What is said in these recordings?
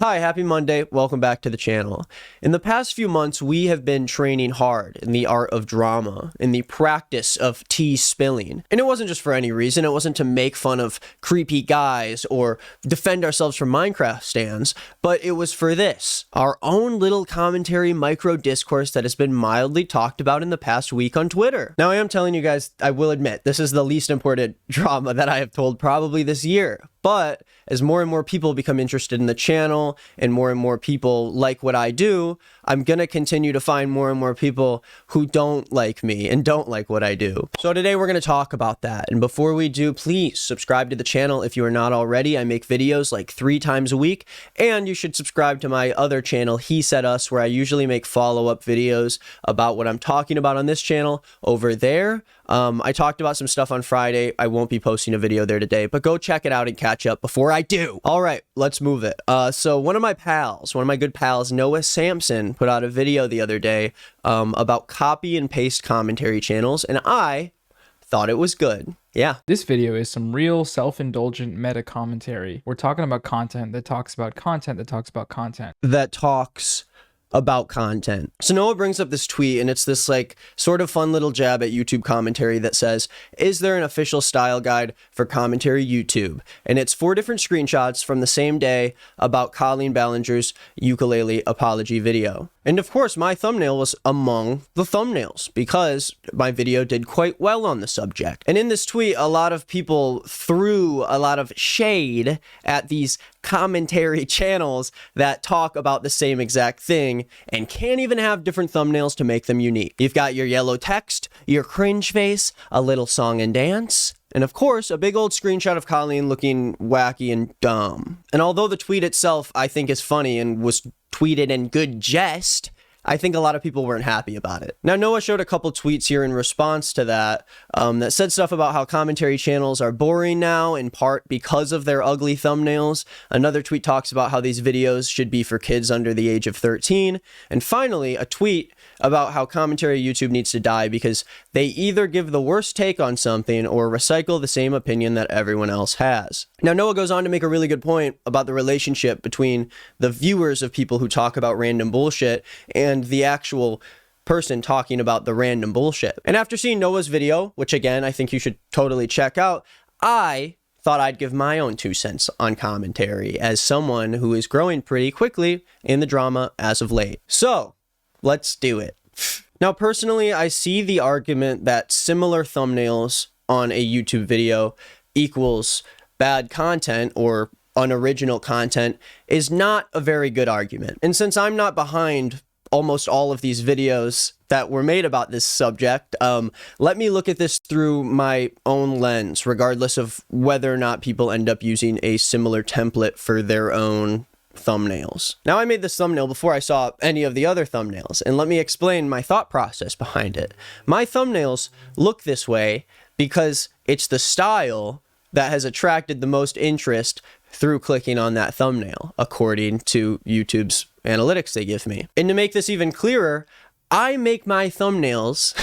Hi, happy Monday. Welcome back to the channel. In the past few months, we have been training hard in the art of drama, in the practice of tea spilling. And it wasn't just for any reason. It wasn't to make fun of creepy guys or defend ourselves from Minecraft stands, but it was for this, our own little commentary micro discourse that has been mildly talked about in the past week on Twitter. Now, I am telling you guys, I will admit, this is the least important drama that I have told probably this year. But as more and more people become interested in the channel and more people like what I do, I'm going to continue to find more and more people who don't like me and don't like what I do. So today we're going to talk about that. And before we do, please subscribe to the channel if you are not already. I make videos like 3 times a week, and you should subscribe to my other channel, He Said Us, where I usually make follow-up videos about what I'm talking about on this channel over there. I talked about some stuff on Friday. I won't be posting a video there today, but go check it out and catch up before I do. All right, let's move it. So one of my good pals, Noah Sampson, put out a video the other day about copy and paste commentary channels, and I thought it was good. Yeah. This video is some real self-indulgent meta commentary. We're talking about content that talks about content that talks about content. That talks about content. So Noah brings up this tweet, and it's this like sort of fun little jab at YouTube commentary that says, is there an official style guide for commentary YouTube? And it's 4 different screenshots from the same day about Colleen Ballinger's ukulele apology video. And of course, my thumbnail was among the thumbnails because my video did quite well on the subject. And in this tweet, a lot of people threw a lot of shade at these commentary channels that talk about the same exact thing and can't even have different thumbnails to make them unique. You've got your yellow text, your cringe face, a little song and dance, and of course, a big old screenshot of Colleen looking wacky and dumb. And although the tweet itself I think is funny and was tweeted in good jest, I think a lot of people weren't happy about it. Now, Noah showed a couple tweets here in response to that that said stuff about how commentary channels are boring now, in part because of their ugly thumbnails. Another tweet talks about how these videos should be for kids under the age of 13. And finally, a tweet about how commentary YouTube needs to die because they either give the worst take on something or recycle the same opinion that everyone else has. Now, Noah goes on to make a really good point about the relationship between the viewers of people who talk about random bullshit and the actual person talking about the random bullshit. And after seeing Noah's video, which again, I think you should totally check out, I thought I'd give my own 2 cents on commentary as someone who is growing pretty quickly in the drama as of late. So, let's do it. Now, personally, I see the argument that similar thumbnails on a YouTube video equals bad content or unoriginal content is not a very good argument. And since I'm not behind almost all of these videos that were made about this subject, let me look at this through my own lens, regardless of whether or not people end up using a similar template for their own thumbnails. Now, I made this thumbnail before I saw any of the other thumbnails, and let me explain my thought process behind it. My thumbnails look this way because it's the style that has attracted the most interest through clicking on that thumbnail, according to YouTube's analytics they give me. And to make this even clearer, I make my thumbnails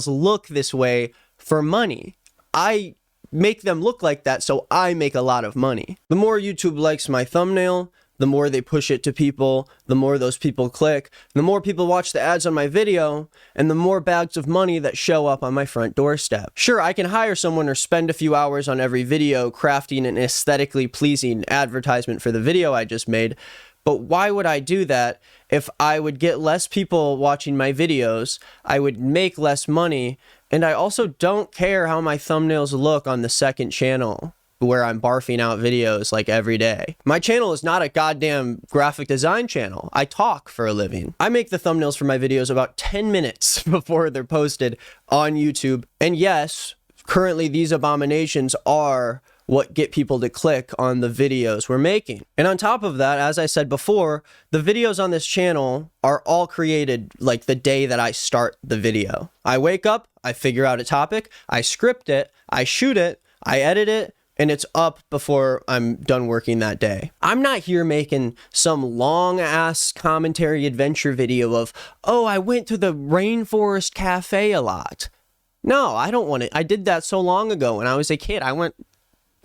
look this way for money. I make them look like that so I make a lot of money. The more YouTube likes my thumbnail, the more they push it to people, the more those people click, the more people watch the ads on my video, and the more bags of money that show up on my front doorstep. Sure, I can hire someone or spend a few hours on every video crafting an aesthetically pleasing advertisement for the video I just made, but why would I do that if I would get less people watching my videos, I would make less money, and I also don't care how my thumbnails look on the second channel where I'm barfing out videos like every day. My channel is not a goddamn graphic design channel. I talk for a living. I make the thumbnails for my videos about 10 minutes before they're posted on YouTube. And yes, currently these abominations are what get people to click on the videos we're making. And on top of that, as I said before, the videos on this channel are all created like the day that I start the video. I wake up, I figure out a topic, I script it, I shoot it, I edit it, and it's up before I'm done working that day. I'm not here making some long-ass commentary adventure video of, oh, I went to the rainforest cafe a lot. No, I don't want it. I did that so long ago when I was a kid. I went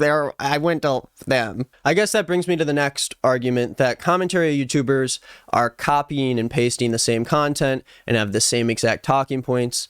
I went to them. I guess that brings me to the next argument, that commentary YouTubers are copying and pasting the same content and have the same exact talking points,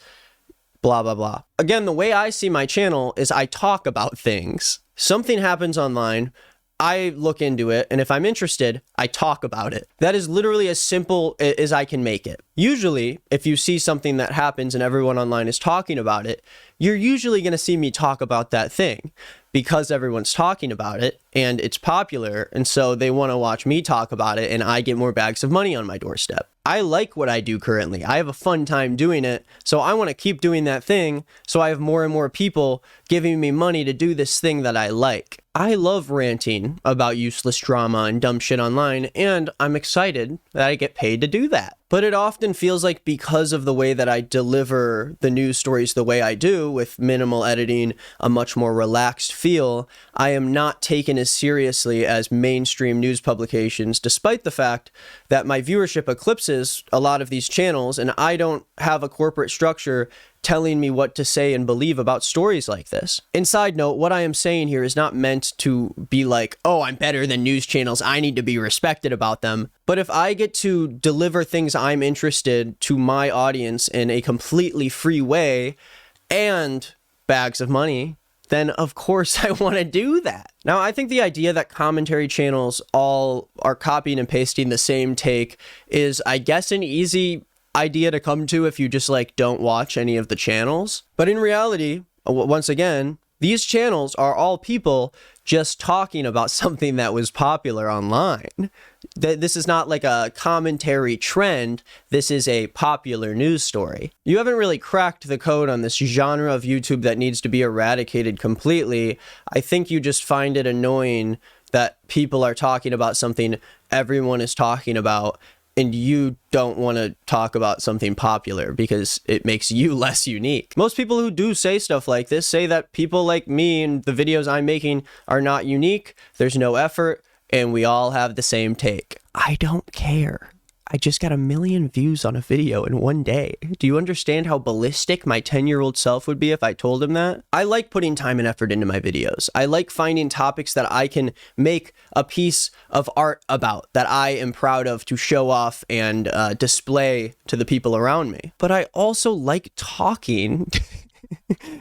blah, blah, blah. Again, the way I see my channel is I talk about things. Something happens online, I look into it, and if I'm interested, I talk about it. That is literally as simple as I can make it. Usually, if you see something that happens and everyone online is talking about it, you're usually going to see me talk about that thing because everyone's talking about it and it's popular, and so they want to watch me talk about it, and I get more bags of money on my doorstep. I like what I do currently. I have a fun time doing it, so I want to keep doing that thing so I have more and more people giving me money to do this thing that I like. I love ranting about useless drama and dumb shit online, and I'm excited that I get paid to do that. But it often feels like because of the way that I deliver the news stories the way I do, with minimal editing, a much more relaxed feel, I am not taken as seriously as mainstream news publications, despite the fact that my viewership eclipses a lot of these channels, and I don't have a corporate structure telling me what to say and believe about stories like this. And side note, what I am saying here is not meant to be like, oh, I'm better than news channels, I need to be respected about them. But if I get to deliver things I'm interested to my audience in a completely free way and bags of money, then of course I want to do that. Now, I think the idea that commentary channels all are copying and pasting the same take is, I guess, an easy idea to come to if you just like don't watch any of the channels. But in reality, once again, these channels are all people just talking about something that was popular online. This is not like a commentary trend. This is a popular news story. You haven't really cracked the code on this genre of YouTube that needs to be eradicated completely. I think you just find it annoying that people are talking about something everyone is talking about, and you don't want to talk about something popular because it makes you less unique. Most people who do say stuff like this say that people like me and the videos I'm making are not unique, there's no effort, and we all have the same take. I don't care. I just got 1 million views on a video in one day. Do you understand how ballistic my 10-year-old self would be if I told him that? I like putting time and effort into my videos. I like finding topics that I can make a piece of art about, that I am proud of to show off and display to the people around me. But I also like talking.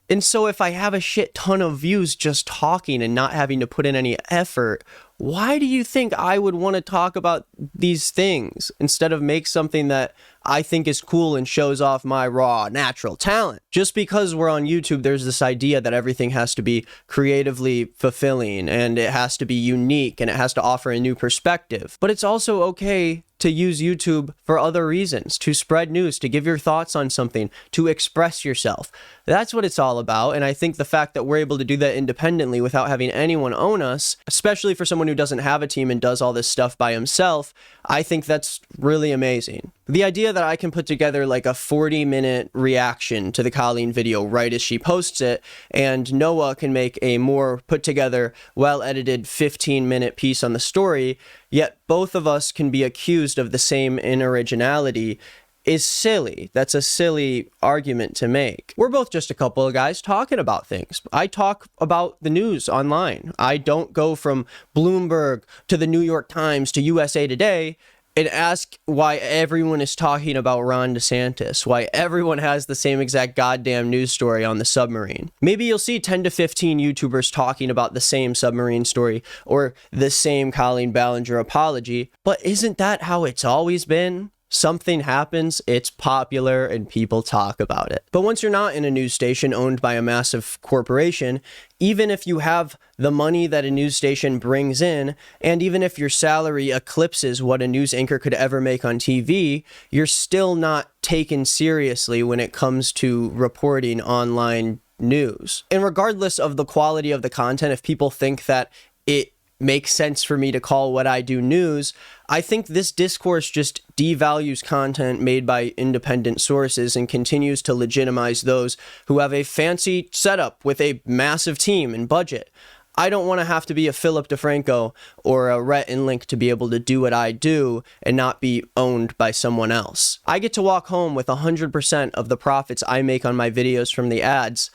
And so if I have a shit ton of views just talking and not having to put in any effort, why do you think I would want to talk about these things instead of make something that I think is cool and shows off my raw, natural talent? Just because we're on YouTube, there's this idea that everything has to be creatively fulfilling and it has to be unique and it has to offer a new perspective. But it's also okay to use YouTube for other reasons, to spread news, to give your thoughts on something, to express yourself. That's what it's all about. And I think the fact that we're able to do that independently without having anyone own us, especially for someone who doesn't have a team and does all this stuff by himself, I think that's really amazing. The idea that I can put together like a 40-minute reaction to the Colleen video right as she posts it, and Noah can make a more put together, well-edited 15-minute piece on the story, yet both of us can be accused of the same inoriginality, is silly. That's a silly argument to make. We're both just a couple of guys talking about things. I talk about the news online. I don't go from Bloomberg to the New York Times to USA Today and ask why everyone is talking about Ron DeSantis, why everyone has the same exact goddamn news story on the submarine. Maybe you'll see 10 to 15 YouTubers talking about the same submarine story or the same Colleen Ballinger apology, but isn't that how it's always been? Something happens, it's popular, and people talk about it. But once you're not in a news station owned by a massive corporation, even if you have the money that a news station brings in, and even if your salary eclipses what a news anchor could ever make on TV, you're still not taken seriously when it comes to reporting online news. And regardless of the quality of the content, if people think that it makes sense for me to call what I do news, I think this discourse just devalues content made by independent sources and continues to legitimize those who have a fancy setup with a massive team and budget. I don't want to have to be a Philip DeFranco or a Rhett and Link to be able to do what I do and not be owned by someone else. I get to walk home with 100% of the profits I make on my videos from the ads,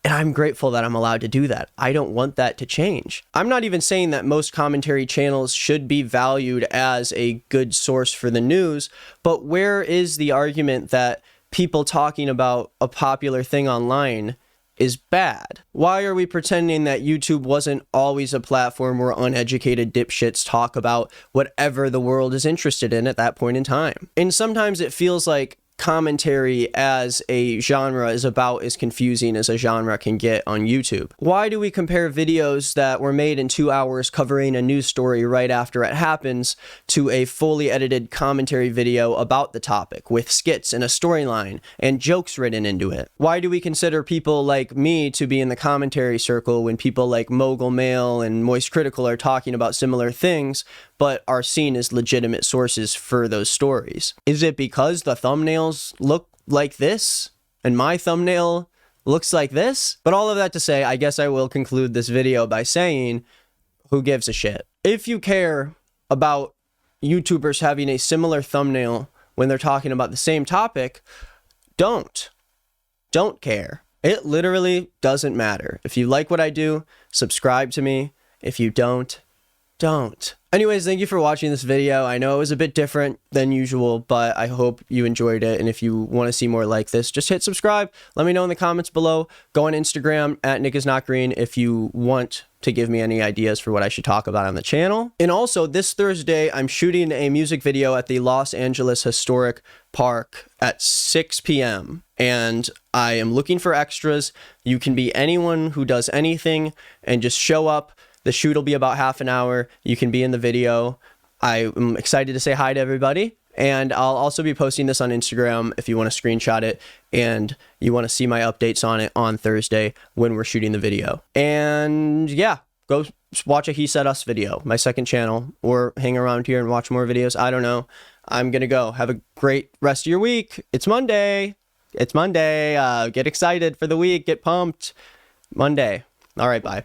And I'm grateful that I'm allowed to do that. I don't want that to change. I'm not even saying that most commentary channels should be valued as a good source for the news, but where is the argument that people talking about a popular thing online is bad? Why are we pretending that YouTube wasn't always a platform where uneducated dipshits talk about whatever the world is interested in at that point in time? And sometimes it feels like commentary as a genre is about as confusing as a genre can get on YouTube. Why do we compare videos that were made in 2 hours covering a news story right after it happens to a fully edited commentary video about the topic with skits and a storyline and jokes written into it? Why do we consider people like me to be in the commentary circle when people like Mogul Mail and Moist Critical are talking about similar things but are seen as legitimate sources for those stories? Is it because the thumbnails look like this and my thumbnail looks like this? But all of that to say, I guess I will conclude this video by saying, who gives a shit? If you care about YouTubers having a similar thumbnail when they're talking about the same topic, don't care. It literally doesn't matter. If you like what I do, subscribe to me. If you don't. Anyways, thank you for watching this video. I know it was a bit different than usual, but I hope you enjoyed it. And if you want to see more like this, just hit subscribe. Let me know in the comments below. Go on Instagram at @NickIsNotGreen if you want to give me any ideas for what I should talk about on the channel. And also, this Thursday, I'm shooting a music video at the Los Angeles Historic Park at 6 p.m. And I am looking for extras. You can be anyone who does anything and just show up. The shoot will be about half an hour. You can be in the video. I am excited to say hi to everybody. And I'll also be posting this on Instagram if you want to screenshot it and you want to see my updates on it on Thursday when we're shooting the video. And yeah, go watch a He Said Us video, my second channel, or hang around here and watch more videos. I don't know. I'm going to go. Have a great rest of your week. It's Monday. Get excited for the week. Get pumped. Monday. All right, bye.